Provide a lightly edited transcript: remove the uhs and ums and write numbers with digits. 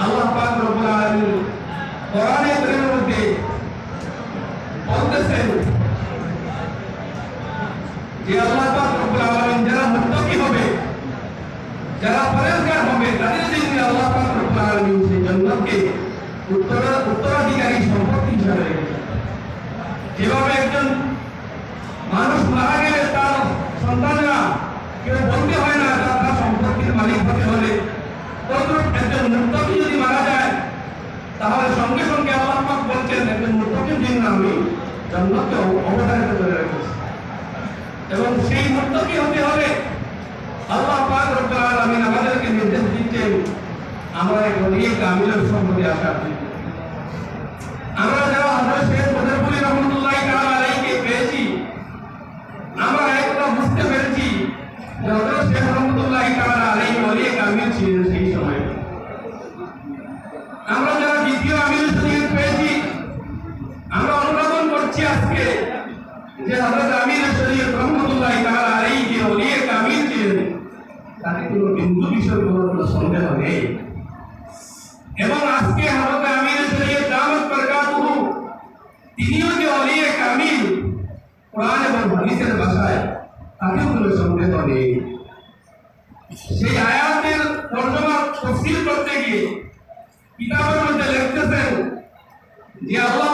আল্লাহ পাক রব্বুল আলামিন কোরআনে কারীমের মধ্যে বলতেছেন যে আল্লাহ পাক রব্বুল আলামিন যারা মুত্তাকি হবে, যারা পরহেজগার হবে, তাদের জন্য আল্লাহ পাক রব্বুল আলামিন সেই জান্নাতকে উত্তরাধিকারী সম্পত্তি হিসাবে রেখেছেন। যেভাবে একজন মানুষ মারা গেলে তার সন্তানরা কেউ বলতে হয় না তার সম্পত্তির মালিক হতে হলে, একজন মুত্তাকি যদি মারা যায় তাহলে সঙ্গে সঙ্গে আল্লাহ পাক বলছেন একজন মুত্তাকির জন্য আমি জান্নাতকে অবধারিত করে রেখেছি। এবং সেই মুত্তাকি হতে হলে আল্লাহ পাক রব্বুল আলামিন আমাদেরকে নির্দেশ দিচ্ছেন আমরা এক ওলিয়ে কামিলের সম্পর্কে আশা করি। আমরা যারা হযরত শেখ বদরপুরি রহমাতুল্লাহি তাআলা আলাইহিকে পেয়েছি, আমরা একটা বুঝতে পেরেছি যে হযরত শেখ রহমাতুল্লাহি তাআলা আলাইহি ওলিয়ে কামিল ছিলেন সেই সময়। আমরা যারা দ্বিতীয় আমিরুল শরীয়ত পেয়েছি, আমরা অনুধাবন করছি আজকে যে হযরত আমিরুল শরীয়ত রহমাতুল্লাহি তাআলা আলাইহি যে ওলিয়ে কামিল ছিলেন তাতে কোনো বিন্দু বিষয় কোনো সন্দেহ নেই। এবং আজকে হযরত আমিরুল শরীয়ত দামাত বরকাতুহু তিনিও যে ওলিয়ে কামিল কোরআন এবং হাদিসের ভাষায় তাতেও কোনো সন্দেহ নেই। সেই আয়াতের তরজমা তাফসীর করতে গিয়ে কিতাবের মধ্যে লিখতেছেন যে আল্লাহ